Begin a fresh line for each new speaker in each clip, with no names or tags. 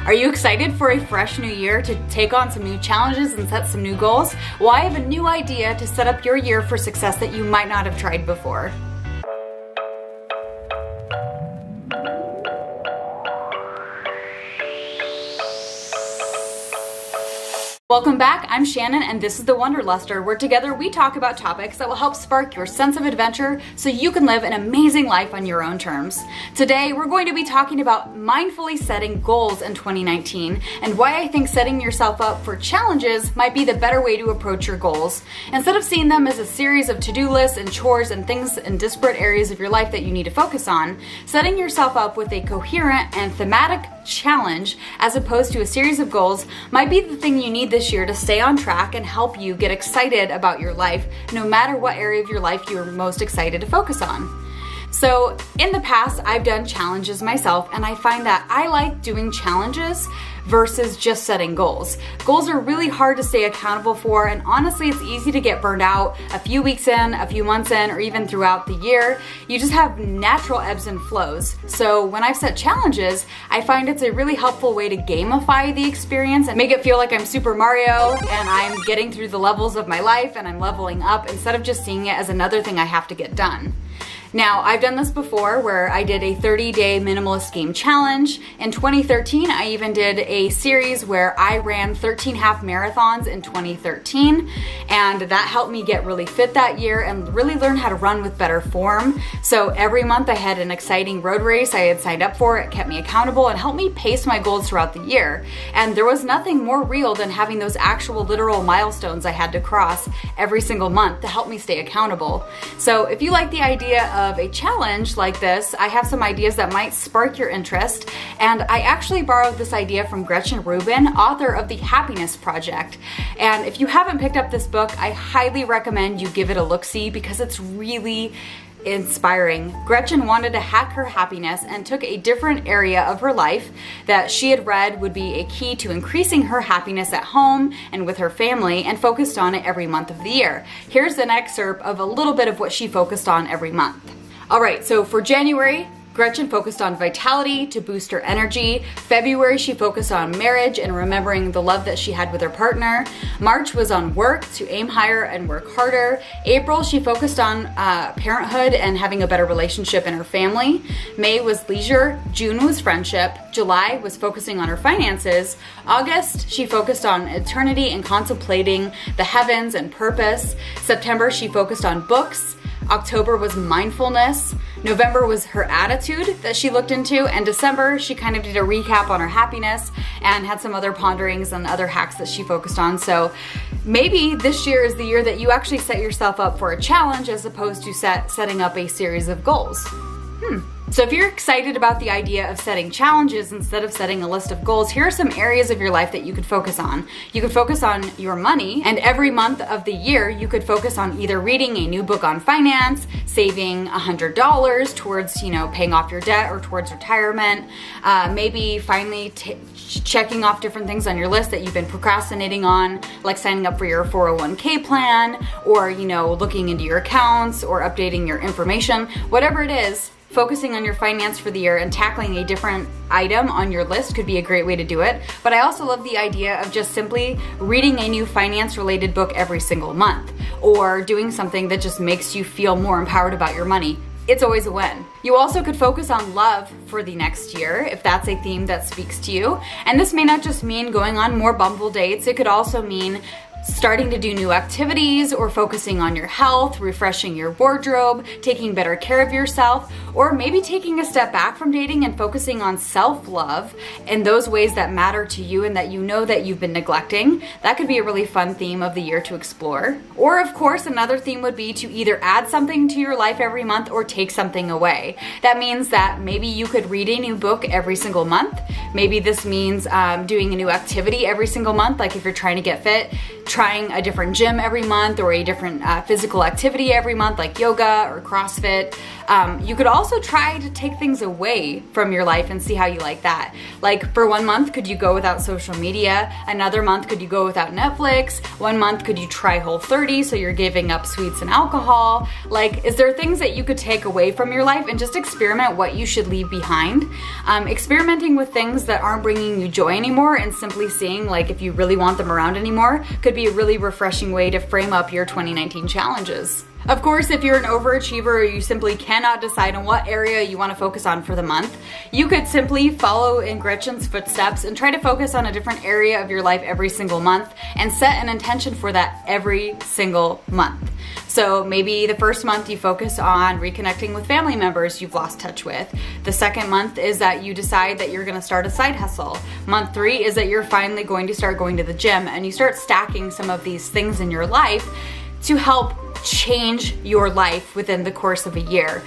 Are you excited for a fresh new year to take on some new challenges and set some new goals? Well, I have a new idea to set up your year for success that you might not have tried before. Welcome back, I'm Shannon and this is the Wanderluster, where together we talk about topics that will help spark your sense of adventure so you can live an amazing life on your own terms. Today we're going to be talking about mindfully setting goals in 2019 and why I think setting yourself up for challenges might be the better way to approach your goals. Instead of seeing them as a series of to-do lists and chores and things in disparate areas of your life that you need to focus on, setting yourself up with a coherent and thematic challenge as opposed to a series of goals might be the thing you need this year to stay on track and help you get excited about your life, no matter what area of your life you're most excited to focus on. So in the past, I've done challenges myself, and I find that I like doing challenges versus just setting goals. Goals are really hard to stay accountable for, and honestly, it's easy to get burned out a few weeks in, a few months in, or even throughout the year. You just have natural ebbs and flows. So when I've set challenges, I find it's a really helpful way to gamify the experience and make it feel like I'm Super Mario and I'm getting through the levels of my life and I'm leveling up instead of just seeing it as another thing I have to get done. Now, I've done this before where I did a 30-day minimalist game challenge. In 2013, I even did a series where I ran 13 half marathons in 2013, and that helped me get really fit that year and really learn how to run with better form. So every month I had an exciting road race I had signed up for. It kept me accountable and helped me pace my goals throughout the year. And there was nothing more real than having those actual literal milestones I had to cross every single month to help me stay accountable. So if you like the idea of a challenge like this, I have some ideas that might spark your interest, and I actually borrowed this idea from Gretchen Rubin, author of The Happiness Project. And if you haven't picked up this book, I highly recommend you give it a look-see because it's really inspiring. Gretchen wanted to hack her happiness and took a different area of her life that she had read would be a key to increasing her happiness at home and with her family, and focused on it every month of the year. Here's an excerpt of a little bit of what she focused on every month. All right, so for January, Gretchen focused on vitality to boost her energy. February, she focused on marriage and remembering the love that she had with her partner. March was on work to aim higher and work harder. April, she focused on parenthood and having a better relationship in her family. May was leisure. June was friendship. July was focusing on her finances. August, she focused on eternity and contemplating the heavens and purpose. September, she focused on books. October was mindfulness. November was her attitude that she looked into, and December she kind of did a recap on her happiness and had some other ponderings and other hacks that she focused on. So maybe this year is the year that you actually set yourself up for a challenge as opposed to setting up a series of goals. So if you're excited about the idea of setting challenges instead of setting a list of goals, here are some areas of your life that you could focus on. You could focus on your money, and every month of the year you could focus on either reading a new book on finance, saving $100 towards, paying off your debt or towards retirement, maybe finally checking off different things on your list that you've been procrastinating on, like signing up for your 401k plan, or looking into your accounts or updating your information, whatever it is. Focusing on your finance for the year and tackling a different item on your list could be a great way to do it. But I also love the idea of just simply reading a new finance related book every single month, or doing something that just makes you feel more empowered about your money. It's always a win. You also could focus on love for the next year if that's a theme that speaks to you. And this may not just mean going on more Bumble dates. It could also mean starting to do new activities, or focusing on your health, refreshing your wardrobe, taking better care of yourself, or maybe taking a step back from dating and focusing on self-love in those ways that matter to you and that you know that you've been neglecting. That could be a really fun theme of the year to explore. Or of course, another theme would be to either add something to your life every month or take something away. That means that maybe you could read a new book every single month. Maybe this means doing a new activity every single month, like if you're trying to get fit, trying a different gym every month or a different physical activity every month, like yoga or CrossFit. You could also try to take things away from your life and see how you like that. Like for 1 month, could you go without social media? Another month, could you go without Netflix? 1 month, could you try Whole30, so you're giving up sweets and alcohol? Like, is there things that you could take away from your life and just experiment what you should leave behind? Experimenting with things that aren't bringing you joy anymore and simply seeing like if you really want them around anymore could be a really refreshing way to frame up your 2019 challenges. Of course, if you're an overachiever or you simply cannot decide on what area you want to focus on for the month, you could simply follow in Gretchen's footsteps and try to focus on a different area of your life every single month and set an intention for that every single month. So maybe the first month you focus on reconnecting with family members you've lost touch with. The second month is that you decide that you're going to start a side hustle. Month 3 is that you're finally going to start going to the gym, and you start stacking some of these things in your life to help change your life within the course of a year.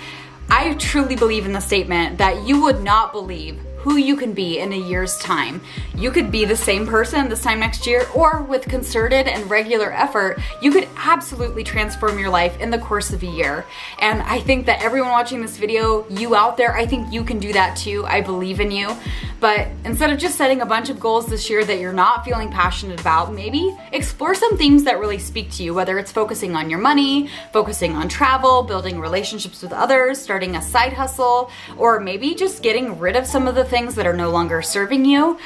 I truly believe in the statement that you would not believe who you can be in a year's time. You could be the same person this time next year, or with concerted and regular effort, you could absolutely transform your life in the course of a year. And I think that everyone watching this video, you out there, I think you can do that too. I believe in you. But instead of just setting a bunch of goals this year that you're not feeling passionate about, maybe explore some themes that really speak to you, whether it's focusing on your money, focusing on travel, building relationships with others, starting a side hustle, or maybe just getting rid of some of the things that are no longer serving you.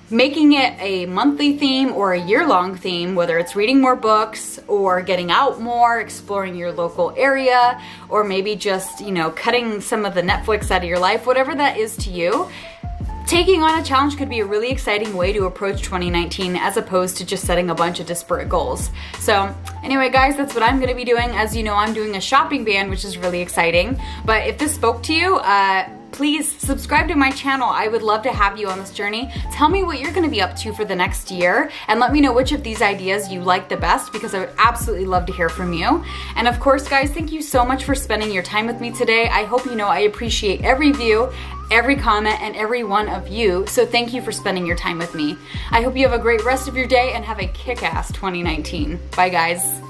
Making it a monthly theme or a year-long theme, whether it's reading more books or getting out more, exploring your local area, or maybe just, cutting some of the Netflix out of your life, whatever that is to you. Taking on a challenge could be a really exciting way to approach 2019 as opposed to just setting a bunch of disparate goals. So anyway, guys, that's what I'm going to be doing. As you know, I'm doing a shopping ban, which is really exciting. But if this spoke to you, please subscribe to my channel. I would love to have you on this journey. Tell me what you're going to be up to for the next year, and let me know which of these ideas you like the best, because I would absolutely love to hear from you. And of course, guys, thank you so much for spending your time with me today. I hope you know I appreciate every view, every comment, and every one of you. So thank you for spending your time with me. I hope you have a great rest of your day and have a kick-ass 2019. Bye, guys.